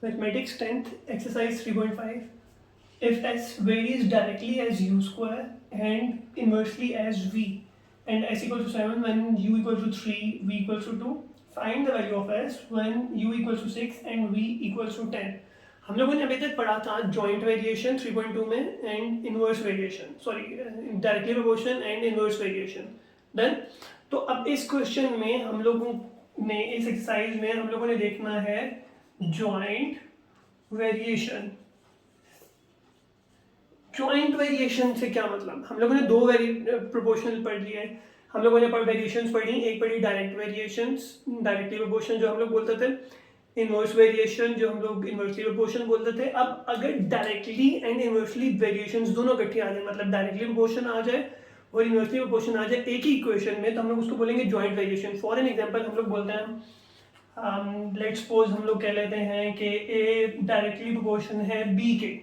Mathematics 10th exercise 3.5. If s varies directly as u square and inversely as v, and s equals to 7 when u equals to 3, v equals to 2, find the value of s when u equals to 6 and v equals to 10. हम लोगों ने अभी तक पढ़ा था joint variation 3.2 में and inverse variation, sorry directly proportion and inverse variation. Then तो अब इस क्वेश्चन में हम लोगों ने, इस एक्सरसाइज में हम लोगों ने देखना है जॉइंट वेरिएशन. जॉइंट वेरिएशन से क्या मतलब, हम लोगों ने दो प्रोपोर्शनल पढ़ लिए. हम लोगों ने वेरिएशंस पढ़ी, एक पढ़ी डायरेक्ट वेरिएशंस, डायरेक्टली प्रोपोर्शन जो हम लोग बोलते थे, इनवर्स वेरिएशन जो हम लोग इनवर्सली प्रोपोर्शन बोलते थे. अब अगर डायरेक्टली एंड इनवर्सली वेरिएशंस दोनों इकट्ठी आ जाए, मतलब डायरेक्टली प्रोपोर्शन आ जाए और इनवर्सली प्रोपोर्शन आ जाए एक ही इक्वेशन में, तो हम लोग उसको बोलेंगे joint variation. For an example हम लोग बोलते हैं, लेट्स सपोज हम लोग कह लेते हैं कि ए डायरेक्टली प्रोपोर्शन है बी के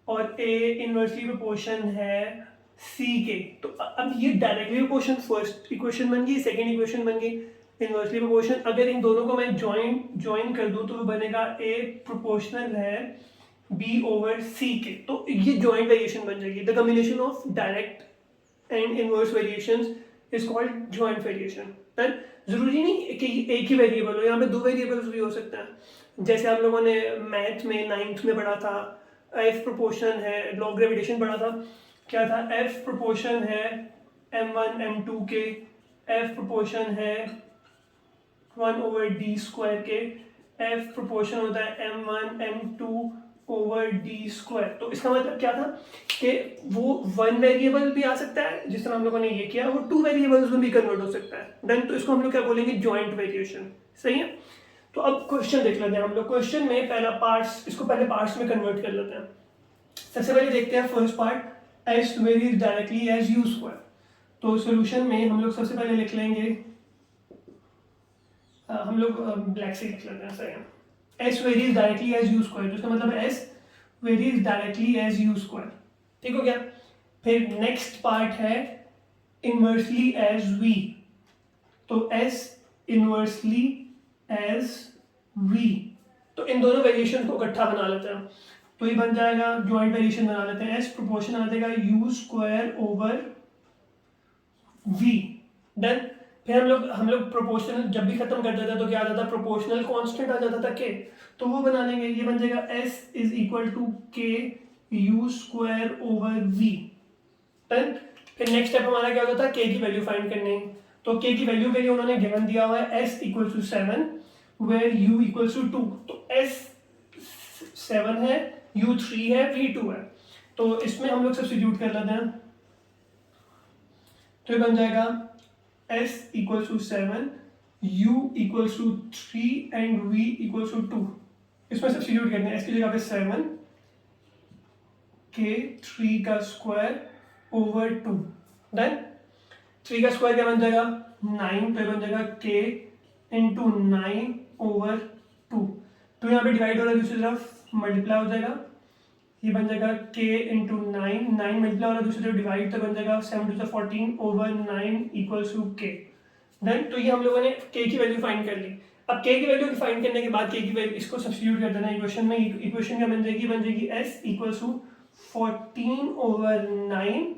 और ए इनवर्सली प्रोपोर्शन है सी के. तो अब ये डायरेक्टली प्रोपोर्शन फर्स्ट इक्वेशन बन गई, सेकेंड इक्वेशन बन गई. इनवर्सली प्रोपोर्शन अगर इन दोनों को मैं ज्वाइन कर दूं तो वो बनेगा ए प्रोपोर्शनल है बी ओवर सी के. तो ये जॉइंट वेरिएशन बन जाएगी. The combination of direct and inverse variations is called joint variation. Then जरूरी नहीं कि एक ही वेरिएबल हो, यहाँ पे दो वेरिएबल्स भी हो सकते हैं. जैसे आप लोगों ने मैथ में 9th में पढ़ा था, एफ प्रोपोर्शन है, लॉ ग्रेविटेशन पढ़ा था. क्या था? एफ प्रोपोर्शन है m1 m2 के, एफ प्रोपोर्शन है 1 ओवर डी स्क्वायर के, एफ प्रोपोर्शन होता है m1 m2 over D square. तो इसका मतलब क्या था कि वो वन वेरिएबल भी आ सकता है जिस तरह हम लोगों ने ये किया, वो टू वेरिएबल्स में भी कन्वर्ट हो सकता है. देन तो इसको हम लोग क्या बोलेंगे? Joint variation. सही है. तो अब क्वेश्चन देख लेते हैं हम लोग. क्वेश्चन में पहला पार्ट्स, इसको पहले पार्ट्स में कन्वर्ट कर लेते हैं. सबसे पहले देखते हैं first part, s varies directly as u square. तो सॉल्यूशन में हम लोग सबसे पहले लिख लेंगे, हम लोग ब्लैक से लिख लेते हैं. सही है. s varies directly as u square, तो इसका मतलब है s varies directly as u square. ठीक हो गया. फिर नेक्स्ट पार्ट है इनवर्सली एज v. तो s इनवर्सली एज v. तो इन दोनों वेरिएशन को इकट्ठा बना लेते हैं. तो ये बन जाएगा जॉइंट वेरिएशन बना लेते हैं. s प्रोपोर्शन आ जाएगा u square over v. Then फिर हम लोग प्रोपोर्शनल जब भी खत्म कर देते हैं तो क्या आ जाता है? प्रोपोर्शनल कांस्टेंट आ जाता था k. तो वो बना लेंगे. ये बन जाएगा s is equal to k u square over v. Then फिर नेक्स्ट स्टेप हमारा क्या होता था? k की वैल्यू फाइंड करनी. तो k की वैल्यू के लिए उन्होंने गिवन दिया हुआ है s equal to 7 where u equal to 2. तो s 7 है, u 3 है, v 2 है. तो इसमें हम लोग सब्स्टिट्यूट कर लेते हैं. तो ये बन जाएगा s equals to 7, u equals to 3 and v equals to 2. इसमें सब्स्टिट्यूट करते हैं. s की जगह पे 7 k 3 का स्क्वायर ओवर 2. देन 3 का स्क्वायर क्या बन जाएगा? 9. तो ये बन जाएगा k इंटू 9 ओवर 2. तो यहाँ पे डिवाइड हो रहा है, दूसरी तरफ मल्टीप्लाई हो जाएगा. ये बन जाएगा k इंटू 9 मल्टीप्लाई हो रहा है दूसरी तरफ डिवाइड, तो बन जाएगा 7 to 14 over 9 equals to k. Then तो ये हम लोगों ने k की वैल्यू फाइंड कर ली. अब k की वैल्यू फाइंड करने के बाद k की वैल्यू इसको सब्स्टिट्यूट कर देना इक्वेशन में. इक्वेशन क्या बन जाएगी? s equals to 14 over 9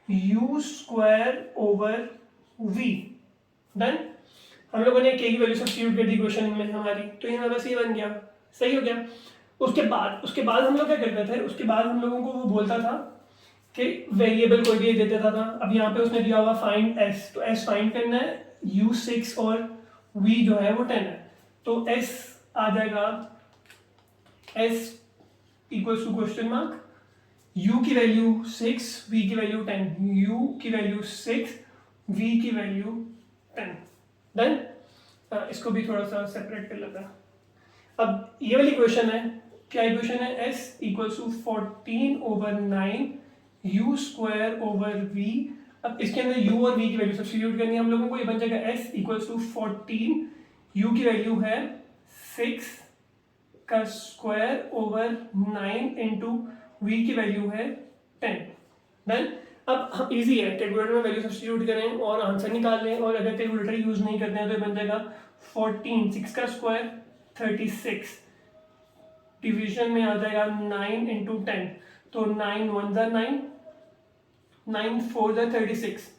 u square over v. Then हम लोगों ने k की वैल्यू सब्स्टिट्यूट कर दी इक्वेशन में हमारी, तो यहाँ बस ये बन गया. सही हो गया. उसके बाद हम लोग क्या करते थे? उसके बाद हम लोगों को वो बोलता था कि वेरिएबल कोई भी दे देता था. अब यहाँ पे उसने दिया हुआ फाइंड s. तो s फाइंड करना है. u 6 और v जो है वो 10 है. तो s आ जाएगा s equals to question mark, u की वैल्यू 6, v की वैल्यू 10. u की वैल्यू 6, v की वैल्यू 10. देन इसको भी थोड़ा सा सेपरेट कर लेता है. अब ये वाली क्वेश्चन है, क्या इक्वेशन है? s equals to 14 over 9 u square over v. अब इसके अंदर u और v की वैल्यू सब्स्टिट्यूट करनी है हम लोगों को. ये बन जाएगा s इक्वल्स टू 14, u की वैल्यू है 6 का स्क्वायर ओवर 9 इंटू v की वैल्यू है 10. देन अब हम इजी है, कैलकुलेटर में वैल्यू सब्स्टिट्यूट करें और आंसर निकाल लें. और अगर कैलकुलेटर यूज नहीं करते हैं तो ये बन जाएगा 14, 6 का स्क्वायर 36 डिवीजन में आ जाएगा 9 इंटू 10, तो 9 1 ज़ा 9, 9 4 ज़ा 36,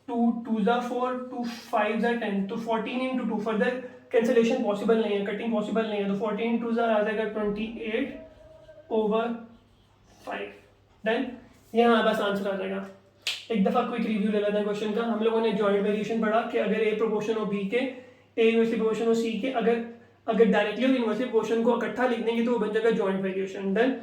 2 2 ज़ा 4, 2 5 ज़ा 10, तो 14 इंटू 2, फर्दर कैंसिलेशन पॉसिबल नहीं है, कटिंग पॉसिबल नहीं है, तो 14 2 ज़ा आ जाएगा 28/5। डन, ये हमारे पास आंसर आ जाएगा। एक दफ़ा क्विक रिव्यू ले लेते हैं क्वेश्चन का। हम लोगों ने जॉइंट वेरिएशन पढ़ा कि अगर ए प्रोपोर्शन हो बी के, ए इनवर्सली प्रोपोर्शन हो सी के, अगर डायरेक्टली और इनवर्सली प्रोपोर्शन को इकट्ठा लिख देंगे तो वो बन जाएगा जॉइंट वेरिएशन। डन,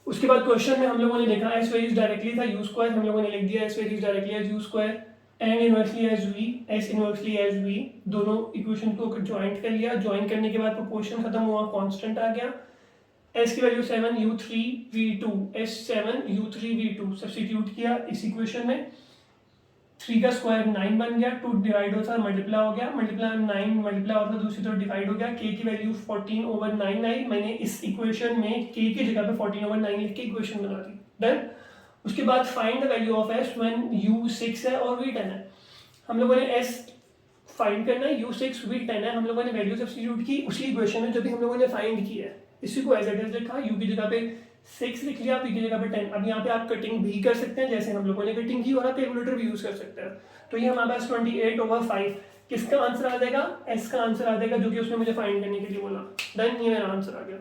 उसके बाद क्वेश्चन में हम लोगों ने लिखा एस वेरीज डायरेक्टली था यू स्क्वायर, हम लोगों ने लिख दिया s varies directly as u square and inversely as v, s inversely as v, दोनों इक्वेशन को ज्वाइंट कर लिया। ज्वाइन करने के बाद प्रोपोर्शन खत्म हुआ, कांस्टेंट आ गया। एस की value 7 u3 v2, S 7 u3 v2 substitute किया इस इक्वेशन में, 3 का स्क्वायर 9 बन गया, 2 डिवाइड होता मल्टीप्लाई हो गया, मल्टीप्लाई 9 मल्टीप्लाई होता दूसरी तरफ डिवाइड हो गया, k की वैल्यू 14/9 आई। मैंने इस इक्वेशन में k की जगह पे 14/9 लिख के इक्वेशन बना दी। डन, उसके बाद find the value of s when u6 है और v10 है। हम लोगों ने s फाइंड करना है, u6 v10 है, हम लोगों ने वैल्यू सब्स्टिट्यूट की उसी इक्वेशन में जो भी हम लोगों ने फाइंड की है, इसी को एज इट इज लिखा, u की जगह पे 6 लिख लिया, p की जगह पे 10। अब यहाँ पे आप कटिंग भी कर सकते हैं जैसे हम लोगों ने कटिंग की, और आप कैलकुलेटर भी यूज कर सकते हैं। तो ये हमारे पास 28/5 किसका आंसर आ जाएगा, s का आंसर आ जाएगा, जो कि उसने मुझे फाइंड करने के लिए बोला। देन ये मेरा आंसर आ गया।